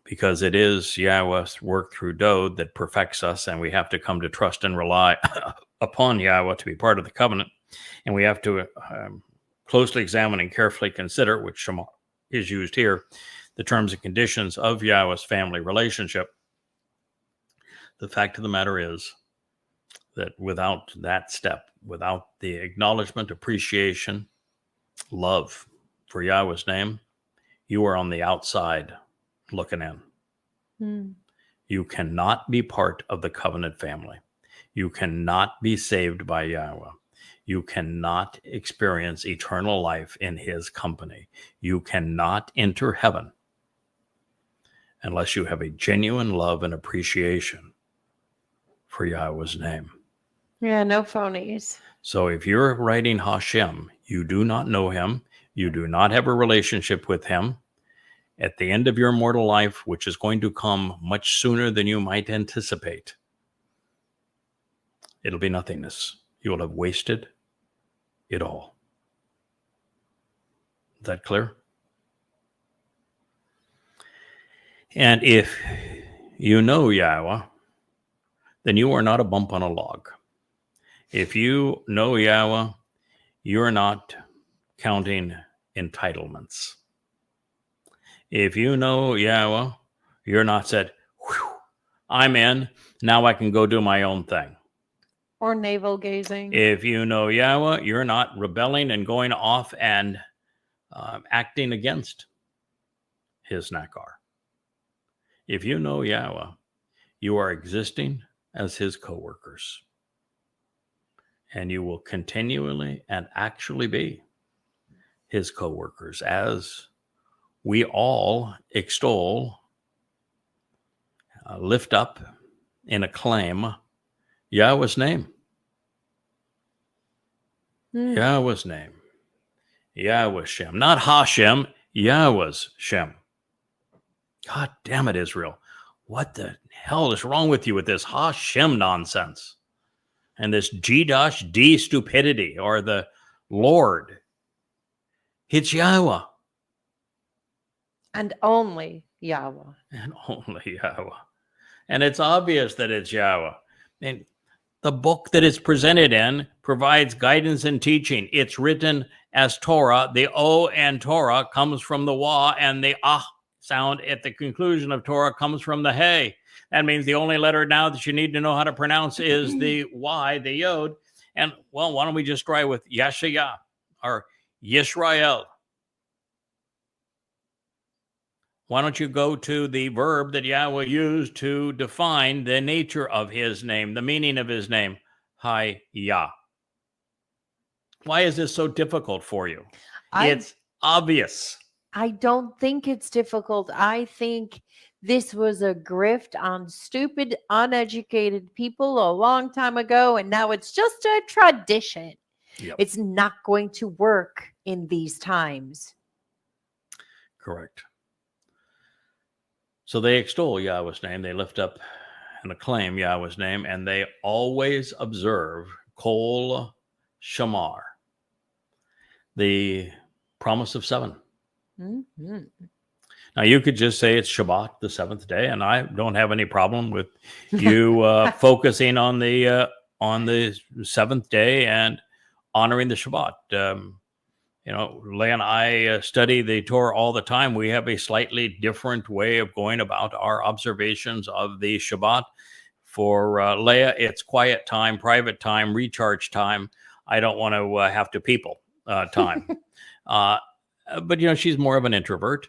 because it is Yahweh's work through Dode that perfects us, and we have to come to trust and rely upon Yahweh to be part of the covenant. And we have to closely examine and carefully consider, which Shema is used here, the terms and conditions of Yahweh's family relationship. The fact of the matter is that without that step, without the acknowledgement, appreciation, love for Yahweh's name, you are on the outside looking in. You cannot be part of the covenant family. You cannot be saved by Yahweh. You cannot experience eternal life in his company. You cannot enter heaven unless you have a genuine love and appreciation for Yahweh's name. Yeah, no phonies. So if you're writing Hashem, you do not know him. You do not have a relationship with him. At the end of your mortal life, which is going to come much sooner than you might anticipate, it'll be nothingness. You will have wasted it all. Is that clear? And if you know Yahweh, then you are not a bump on a log. If you know Yahweh, you're not counting entitlements. If you know Yahweh, you're not said, I'm in, now I can go do my own thing. Or navel gazing. If you know Yahweh, you're not rebelling and going off and acting against his nakar. If you know Yahweh, you are existing as his co-workers. And you will continually and actually be his co-workers as we all extol, lift up, and acclaim Yahweh's name. Yahweh's name. Yahweh's Shem. Not Hashem, Yahweh's Shem. God damn it, Israel. What the hell is wrong with you with this Hashem nonsense? And this G-D stupidity, or the Lord. It's Yahweh. And only Yahweh. And only Yahweh. And it's obvious that it's Yahweh. And the book that it's presented in provides guidance and teaching. It's written as Torah. The O and Torah comes from the Wa, and the Ah sound at the conclusion of Torah comes from the Hey. That means the only letter now that you need to know how to pronounce is the Y, the Yod. And, well, why don't we just try with Yeshaya or Yisrael? Why don't you go to the verb that Yahweh used to define the nature of his name, the meaning of his name, Hi-Yah? Why is this so difficult for you? It's obvious. I don't think it's difficult. I think this was a grift on stupid, uneducated people a long time ago, and now it's just a tradition. Yep. It's not going to work in these times. Correct. So they extol Yahweh's name, they lift up and acclaim Yahweh's name, and they always observe Kol Shamar, the promise of 7. Mm-hmm. Now, you could just say it's Shabbat, the 7th day, and I don't have any problem with you focusing on the 7th day and honoring the Shabbat. Leah and I study the Torah all the time. We have a slightly different way of going about our observations of the Shabbat. For Leah, it's quiet time, private time, recharge time. I don't want to have to people time. But, she's more of an introvert.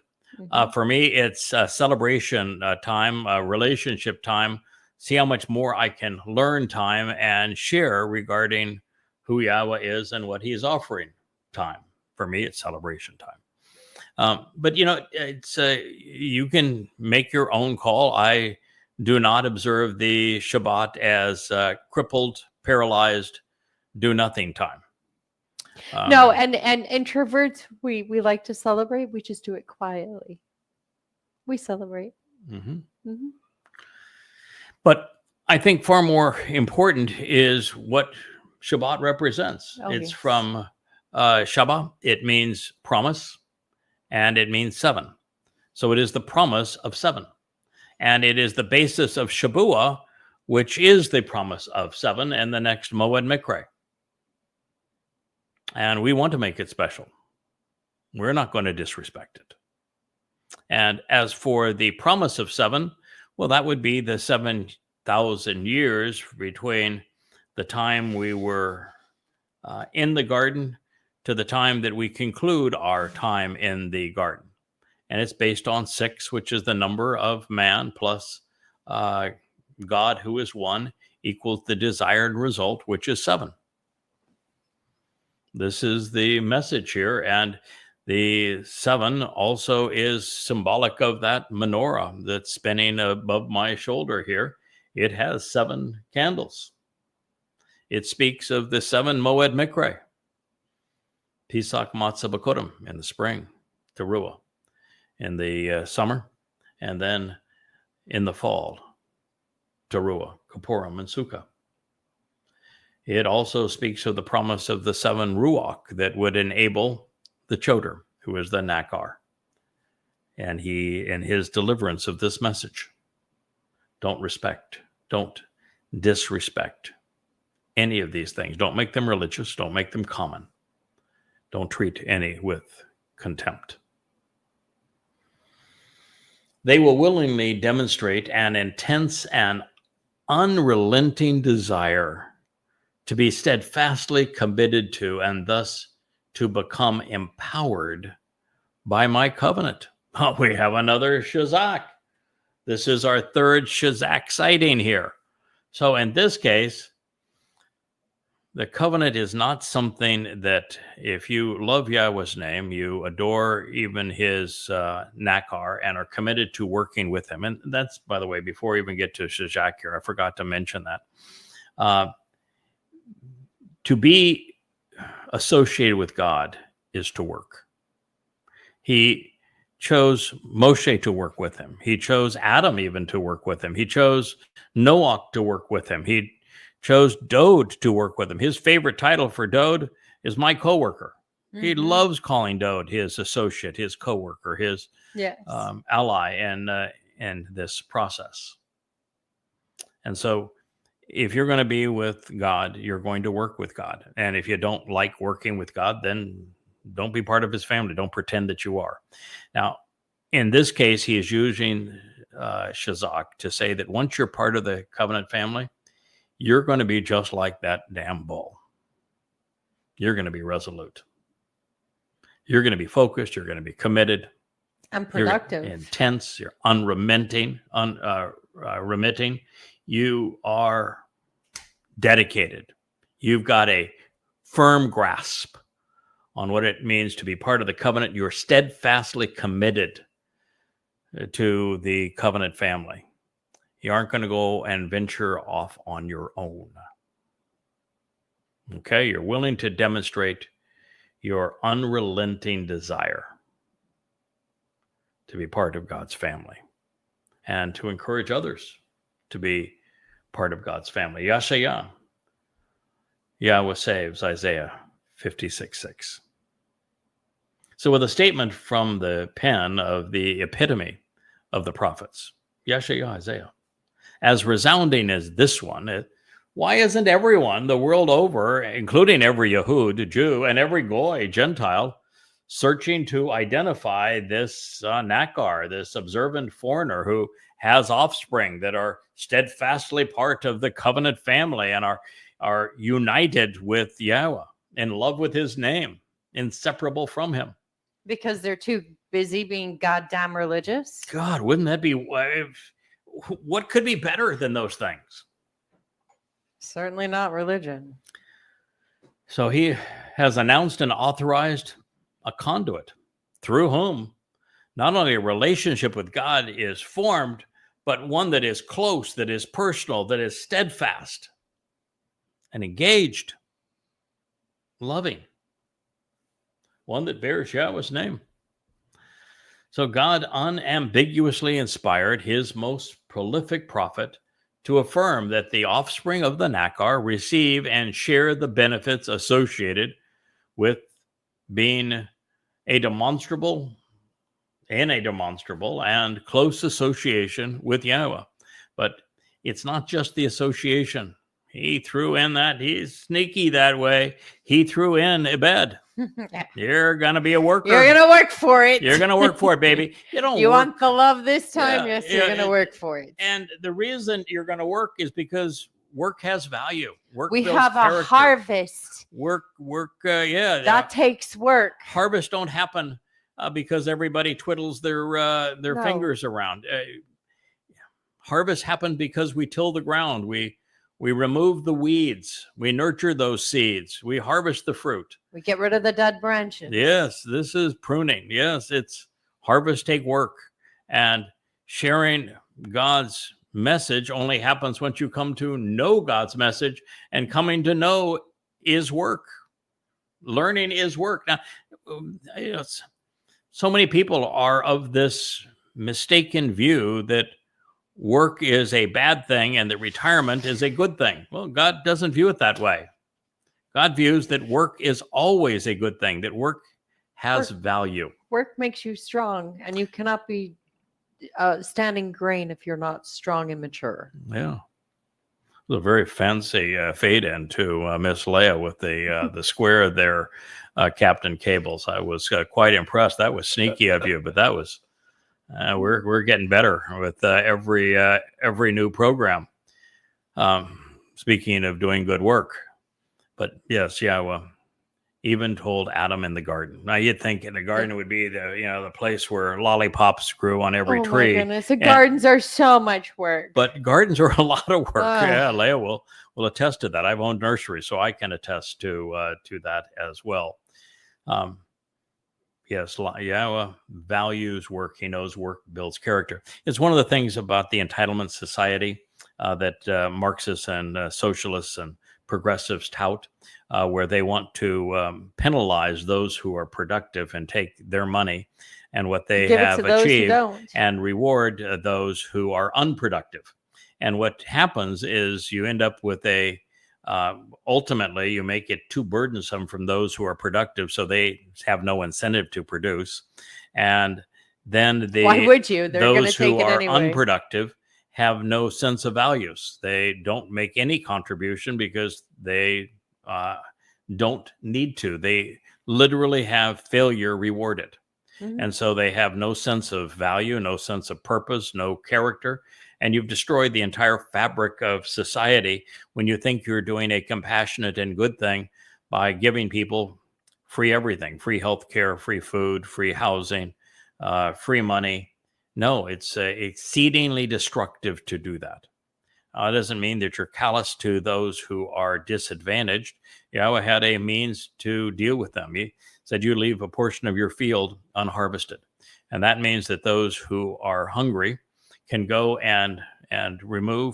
For me, it's celebration time, relationship time, see how much more I can learn time and share regarding who Yahweh is and what he's offering time. For me, it's celebration time. But, it's you can make your own call. I do not observe the Shabbat as crippled, paralyzed, do-nothing time. No, and introverts, we like to celebrate. We just do it quietly. We celebrate. Mm-hmm. Mm-hmm. But I think far more important is what Shabbat represents. Oh, it's yes. from Shabbat. It means promise, and it means 7. So it is the promise of 7. And it is the basis of Shabuah, which is the promise of 7 and the next Moed Mikre. And we want to make it special. We're not going to disrespect it. And as for the promise of 7, well, that would be the 7,000 years between the time we were in the garden to the time that we conclude our time in the garden. And it's based on 6, which is the number of man plus God, who is 1, equals the desired result, which is 7. This is the message here. And the 7 also is symbolic of that menorah that's spinning above my shoulder here. It has 7 candles. It speaks of the 7 Moed Mikre. Pesach Matzah B'Kodem in the spring, Teruah in the summer, and then in the fall, Teruah, Kippurim, and Sukkah. It also speaks of the promise of the 7 Ruach that would enable the Choter, who is the Nakar, and his deliverance of this message. Don't disrespect any of these things. Don't make them religious. Don't make them common. Don't treat any with contempt. They will willingly demonstrate an intense and unrelenting desire to be steadfastly committed to and thus to become empowered by my covenant. Oh, we have another Shazak. This is our 3rd Shazak sighting here. So in this case, the covenant is not something that if you love Yahweh's name, you adore even his Nakar and are committed to working with him. And that's, by the way, before we even get to Shazak here, I forgot to mention that. To be associated with God is to work. He chose Moshe to work with him. He chose Adam even to work with him. He chose Noah to work with him. He chose Dode to work with him. His favorite title for Dode is my coworker. Mm-hmm. He loves calling Dode his associate, his coworker, his ally in this process. And so if you're going to be with God, you're going to work with God. And if you don't like working with God, then don't be part of his family. Don't pretend that you are. Now, in this case, he is using Shazak to say that once you're part of the covenant family, you're going to be just like that damn bull. You're going to be resolute. You're going to be focused. You're going to be committed. And productive. You're intense. You're unremitting. Remitting. You are dedicated. You've got a firm grasp on what it means to be part of the covenant. You're steadfastly committed to the covenant family. You aren't going to go and venture off on your own. Okay, you're willing to demonstrate your unrelenting desire to be part of God's family and to encourage others to be part of God's family. Yashayah. Yahweh saves, Isaiah 56:6. So with a statement from the pen of the epitome of the prophets, Yashayah, Isaiah, as resounding as this one, why isn't everyone the world over, including every Yehud, Jew, and every Goy, Gentile, searching to identify this Nakar, this observant foreigner who has offspring that are steadfastly part of the covenant family and are united with Yahweh, in love with his name, inseparable from him? Because they're too busy being goddamn religious? God, wouldn't that be... What could be better than those things? Certainly not religion. So he has announced and authorized a conduit through whom not only a relationship with God is formed, but one that is close, that is personal, that is steadfast and engaged, loving, one that bears Yahweh's name. So God unambiguously inspired his most prolific prophet to affirm that the offspring of the Nakar receive and share the benefits associated with being a demonstrable in a demonstrable and close association with Yahweh. But it's not just the association. He threw in that, he's sneaky that way. He threw in Ebed. You're going to be a worker. You're going to work for it. You're going to work for it, baby. You don't You work. want the love this time? Yeah, Yes, you're going to work for it. And the reason you're going to work is because work has value. Work We builds have character. a harvest. Work, That takes work. Harvests don't happen because everybody twiddles their fingers around. Harvest happen because we till the ground. We remove the weeds. We nurture those seeds. We harvest the fruit. We get rid of the dead branches. Yes, this is pruning. Yes, it's harvest take work. And sharing God's message only happens once you come to know God's message, and coming to know is work. Learning is work. Now, so many people are of this mistaken view that work is a bad thing and that retirement is a good thing. Well, God doesn't view it that way. God views that work is always a good thing, that work has value. Work makes you strong, and you cannot be standing grain if you're not strong and mature. Yeah. It was a very fancy fade into Miss Leia with the square there, Captain Cables. I was quite impressed. That was sneaky of you, but that was we're getting better with every new program. Speaking of doing good work, but yes, Yahweh even told Adam in the garden. Now you'd think in the garden would be the place where lollipops grew on every tree. Oh my goodness, the gardens are so much work. But gardens are a lot of work. Yeah, Leia will attest to that. I've owned nurseries, so I can attest to that as well. Yes, Yahweh values work. He knows work builds character. It's one of the things about the entitlement society that Marxists and socialists and progressives tout, where they want to penalize those who are productive and take their money and what they have achieved and reward those who are unproductive. And what happens is you end up with ultimately you make it too burdensome from those who are productive, so they have no incentive to produce. And then why would you? They're those who take it are anyway. Unproductive have no sense of values. They don't make any contribution because they don't need to. They literally have failure rewarded. Mm-hmm. And so they have no sense of value, no sense of purpose, no character. And you've destroyed the entire fabric of society when you think you're doing a compassionate and good thing by giving people free everything, free healthcare, free food, free housing, free money. No, it's exceedingly destructive to do that. It doesn't mean that you're callous to those who are disadvantaged. Yahweh had a means to deal with them. He said you leave a portion of your field unharvested. And that means that those who are hungry can go and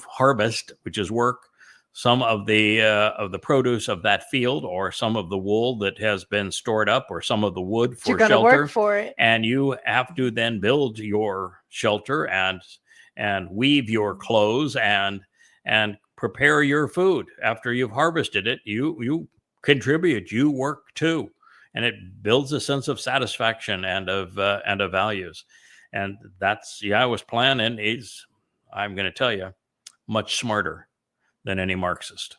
harvest, which is work, some of the produce of that field, or some of the wool that has been stored up, or some of the wood for shelter. Work for it. And you have to then build your shelter and weave your clothes and prepare your food. After you've harvested it, you contribute, you work too, and it builds a sense of satisfaction and of values. And that's Yahweh's plan, and I'm going to tell you, much smarter than any Marxist.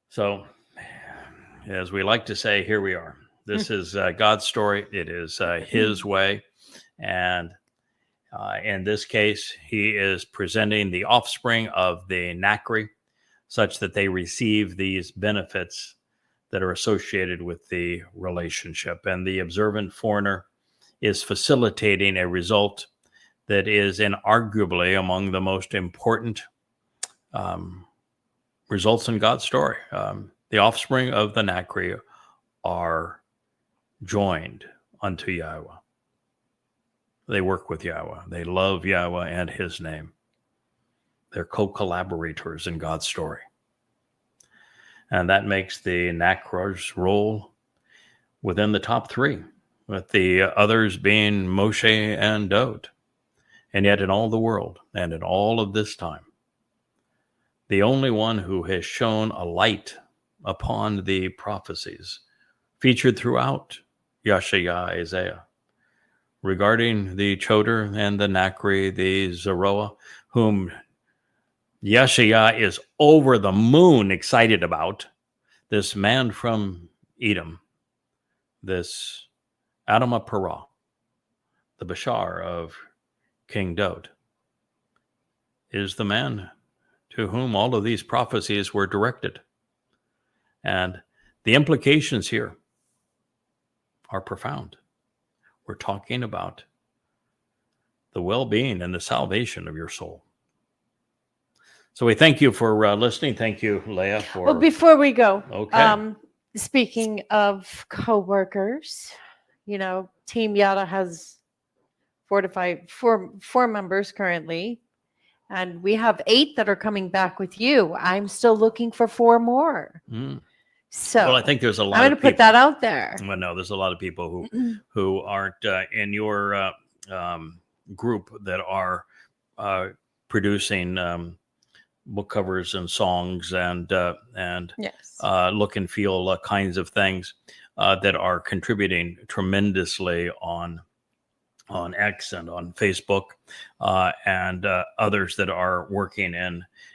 So, as we like to say, here we are. This is God's story. It is His way. And in this case, He is presenting the offspring of the Nakri such that they receive these benefits that are associated with the relationship. And the observant foreigner is facilitating a result that is inarguably among the most important results in God's story. The offspring of the Nakri are joined unto Yahweh. They work with Yahweh. They love Yahweh and His name. They're co-collaborators in God's story. And that makes the Nakri's role within the top three, with the others being Moshe and Dod. And yet in all the world and in all of this time, the only one who has shone a light upon the prophecies featured throughout Yeshaya, Isaiah, regarding the Choter and the Nakri, the Zeroa, whom Yeshaya is over the moon excited about, this man from Edom, this Adama Parah, the Bashar of King Daud, is the man to whom all of these prophecies were directed. And the implications here are profound. We're talking about the well-being and the salvation of your soul. So we thank you for listening. Thank you, Leah, for... Well, before we go, Okay. Speaking of co-workers, Team Yada has four members currently, and we have 8 that are coming back with you. I'm still looking for 4 more. So, well, I think there's a lot. I'm going to put that out there. Well, no, there's a lot of people who aren't in your group that are producing book covers and songs and yes. Look and feel kinds of things that are contributing tremendously on X and on Facebook, and others that are working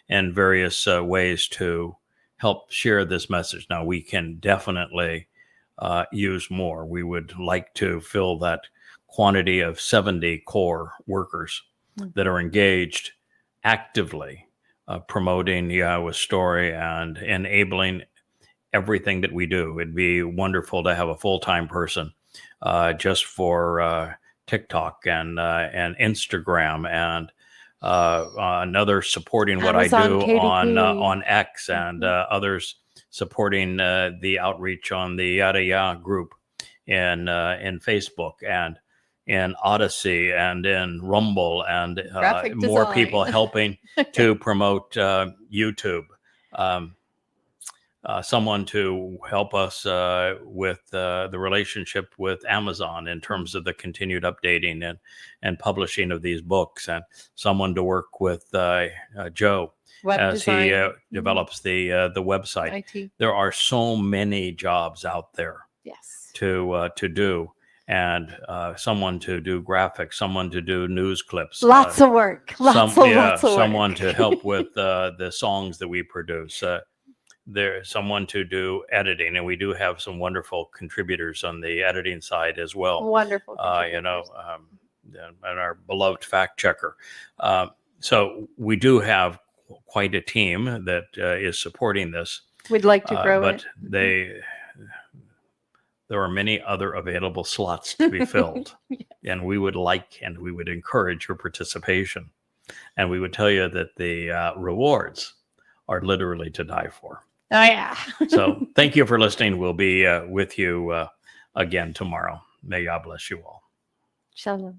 in various ways to help share this message. Now, we can definitely use more. We would like to fill that quantity of 70 core workers that are engaged actively promoting Yahweh's story and enabling everything that we do. It'd be wonderful to have a full-time person just for TikTok and Instagram, and another supporting what Amazon, I do KDP. on X, and others supporting the outreach on the Yada Yah group in Facebook, and in Odyssey, and in Rumble, and more people helping to promote YouTube. Someone to help us with the relationship with Amazon in terms of the continued updating and publishing of these books, and someone to work with Joe as he develops the website. IT. There are so many jobs out there, yes, to do, and someone to do graphics, someone to do news clips, lots of work, lots of someone work. to help with the songs that we produce. There's someone to do editing, and we do have some wonderful contributors on the editing side as well. Wonderful, and our beloved fact checker. So we do have quite a team that is supporting this. We'd like to grow but it. There are many other available slots to be filled, yes. And we would encourage your participation, and we would tell you that the rewards are literally to die for. Oh, yeah. So thank you for listening. We'll be with you again tomorrow. May God bless you all. Shalom.